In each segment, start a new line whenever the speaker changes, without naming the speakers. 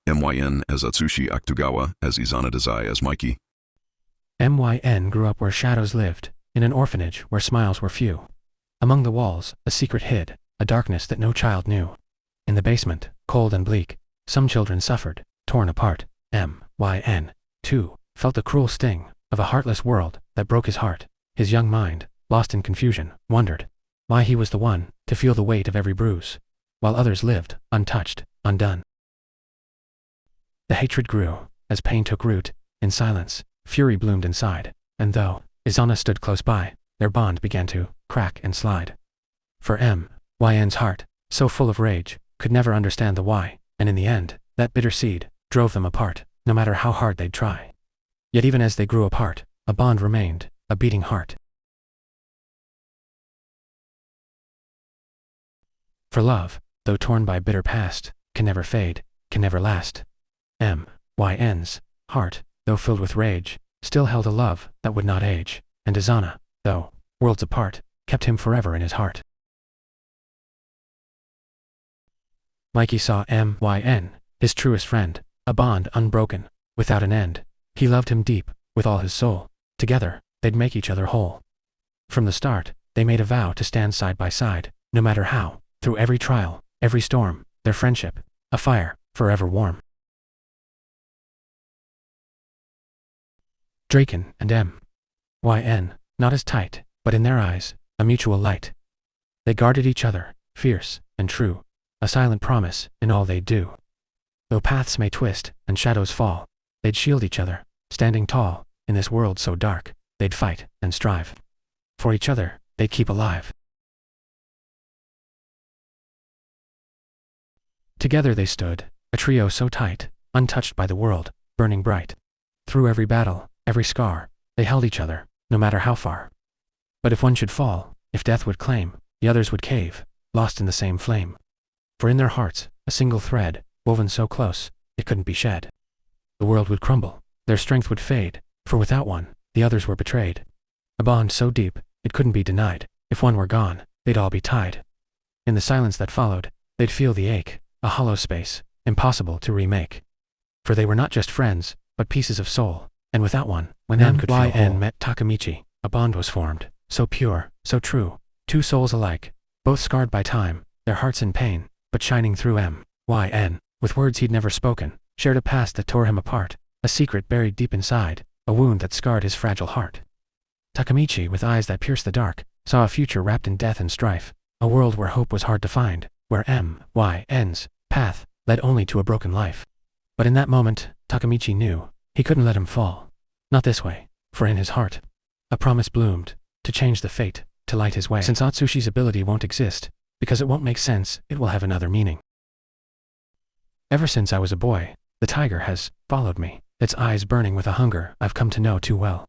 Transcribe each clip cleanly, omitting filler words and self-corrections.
MYN as Atsushi Nakajima, as Izana Dazai as Mikey.
MYN grew up where shadows lived, in an orphanage where smiles were few. Among the walls, a secret hid, a darkness that no child knew. In the basement, cold and bleak, some children suffered, torn apart. MYN, too, felt the cruel sting of a heartless world that broke his heart. His young mind, lost in confusion, wondered why he was the one to feel the weight of every bruise, while others lived, untouched, undone. The hatred grew, as pain took root. In silence, fury bloomed inside, and though Izana stood close by, their bond began to crack and slide. For MYN's heart, so full of rage, could never understand the why, and in the end, that bitter seed drove them apart, no matter how hard they'd try. Yet even as they grew apart, a bond remained, a beating heart. For love, though torn by bitter past, can never fade, can never last. MYN's heart, though filled with rage, still held a love that would not age, and Izana, though worlds apart, kept him forever in his heart. Mikey saw MYN, his truest friend, a bond unbroken, without an end. He loved him deep, with all his soul. Together, they'd make each other whole. From the start, they made a vow to stand side by side, no matter how, through every trial, every storm, their friendship, a fire, forever warm. Draken and MYN, not as tight, but in their eyes, a mutual light. They guarded each other, fierce and true, a silent promise in all they do. Though paths may twist and shadows fall, they'd shield each other, standing tall, in this world so dark, they'd fight and strive. For each other, they'd keep alive. Together they stood, a trio so tight, untouched by the world, burning bright. Through every battle, every scar, they held each other, no matter how far. But if one should fall, if death would claim, the others would cave, lost in the same flame. For in their hearts, a single thread, woven so close, it couldn't be shed. The world would crumble, their strength would fade, for without one, the others were betrayed. A bond so deep, it couldn't be denied. If one were gone, they'd all be tied. In the silence that followed, they'd feel the ache, a hollow space, impossible to remake. For they were not just friends, but pieces of soul, and without one, when MYN met Takemichi, a bond was formed, so pure, so true, two souls alike, both scarred by time, their hearts in pain, but shining through MYN, with words he'd never spoken, shared a past that tore him apart, a secret buried deep inside, a wound that scarred his fragile heart. Takemichi, with eyes that pierced the dark, saw a future wrapped in death and strife, a world where hope was hard to find, where MYN's path led only to a broken life. But in that moment, Takemichi knew he couldn't let him fall. Not this way, for in his heart, a promise bloomed, to change the fate, to light his way. Since Atsushi's ability won't exist, because it won't make sense, it will have another meaning. Ever since I was a boy, the tiger has followed me, its eyes burning with a hunger I've come to know too well.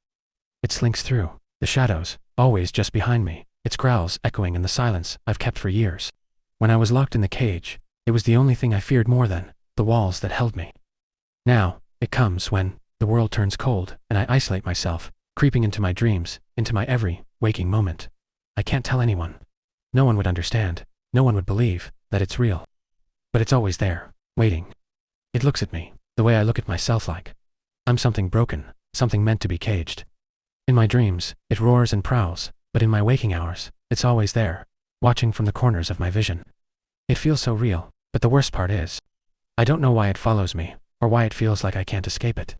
It slinks through the shadows, always just behind me, its growls echoing in the silence I've kept for years. When I was locked in the cage, it was the only thing I feared more than the walls that held me. Now, it comes when the world turns cold and I isolate myself, creeping into my dreams, into my every waking moment. I can't tell anyone. No one would understand, no one would believe that it's real. But it's always there, waiting. It looks at me, the way I look at myself, like I'm something broken, something meant to be caged. In my dreams, it roars and prowls, but in my waking hours, it's always there, watching from the corners of my vision. It feels so real, but the worst part is, I don't know why it follows me, or why it feels like I can't escape it.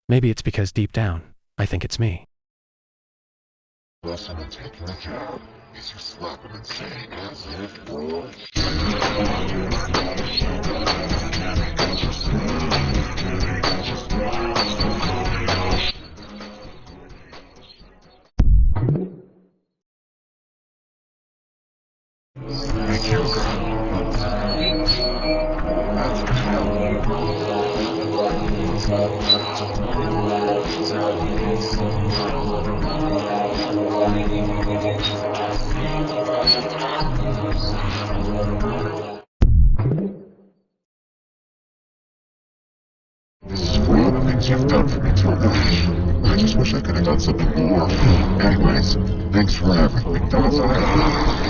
Maybe it's because deep down, I think it's me.
Lesson in taking a job is you slap him and say, as if, bro. This is for all the things you've done for me till now. I just wish I could have done something more. Anyways, thanks for everything, Dazai.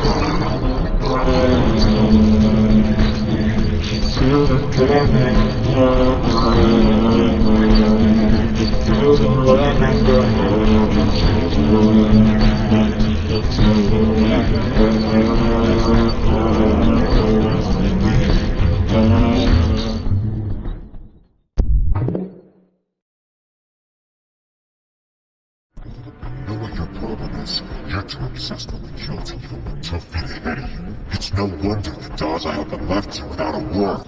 know what your problem is? You're too obsessed with the guilt and you don't want tough men ahead of you. It's no wonder the Daza have been left here without a war.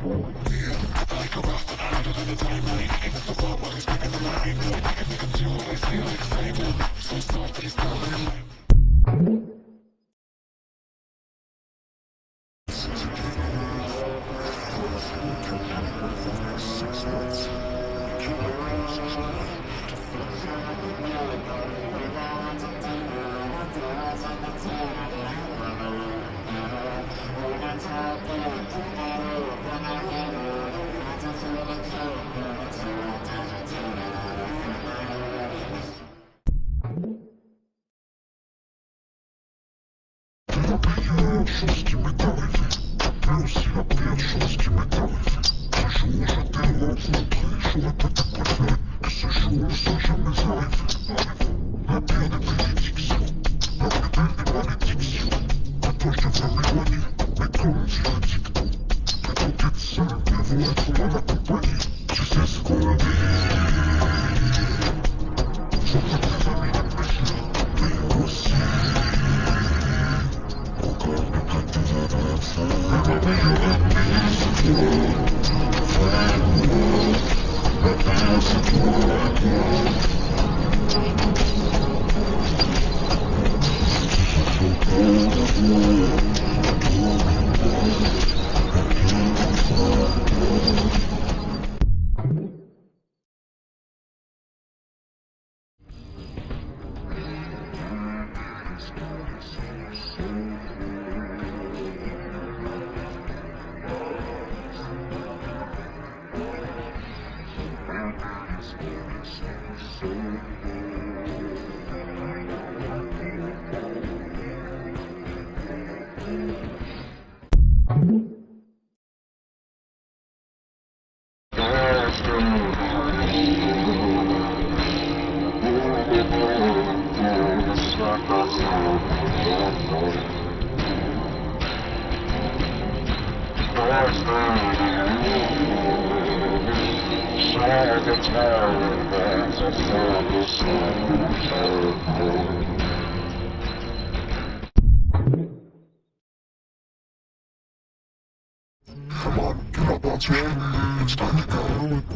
Come on, get up, Atsushi. It's time to go.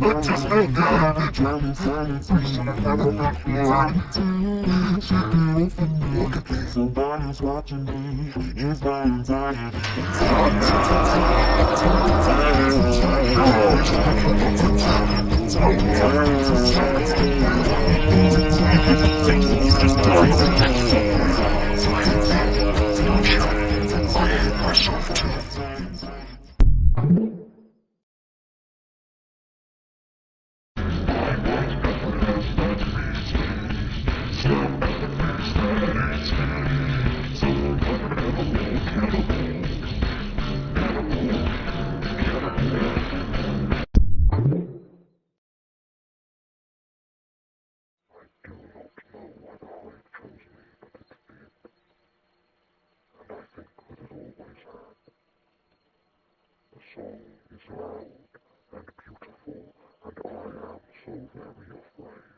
Let's just go. Look at me.
Somebody's watching me. It's my anxiety.
I hate myself too. The song is loud and beautiful, and I am so very afraid.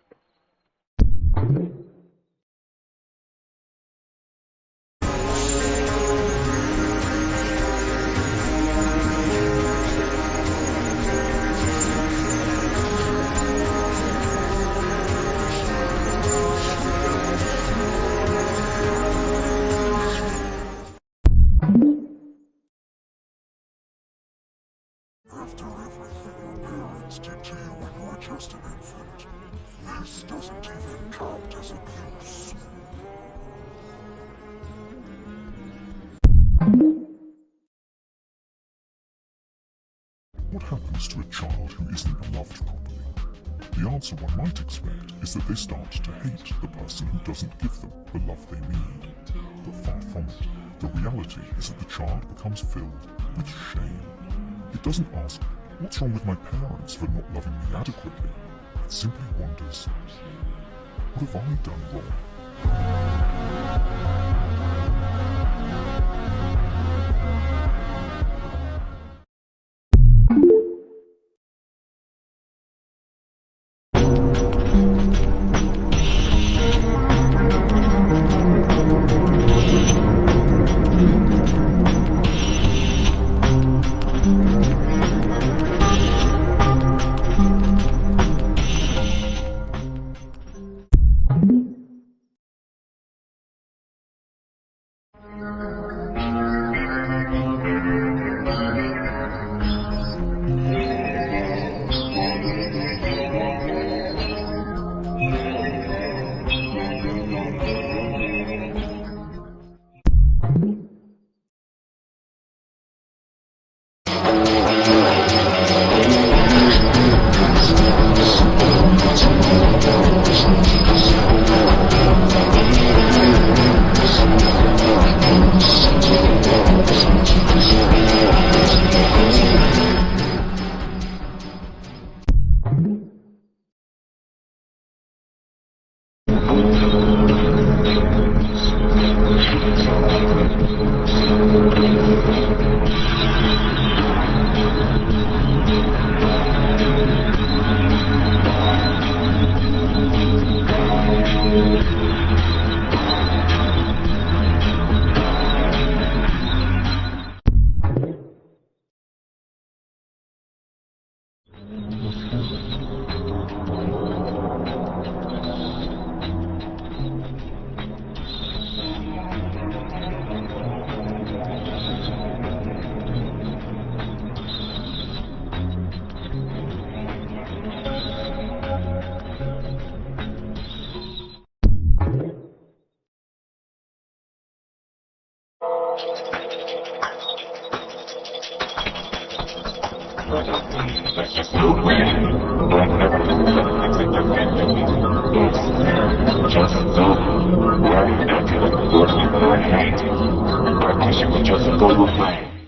After everything your parents did to you when you were just an infant, this doesn't even count as abuse. What happens to a child who isn't loved properly? The answer one might expect is that they start to hate the person who doesn't give them the love they need. But far from it, the reality is that the child becomes filled with shame. It doesn't ask, what's wrong with my parents for not loving me adequately? It simply wonders, what have I done wrong?
It's just not weird. But never looks like you're friendly. It's just so right. I feel like the Lord of my hate. And I wish it would just go away.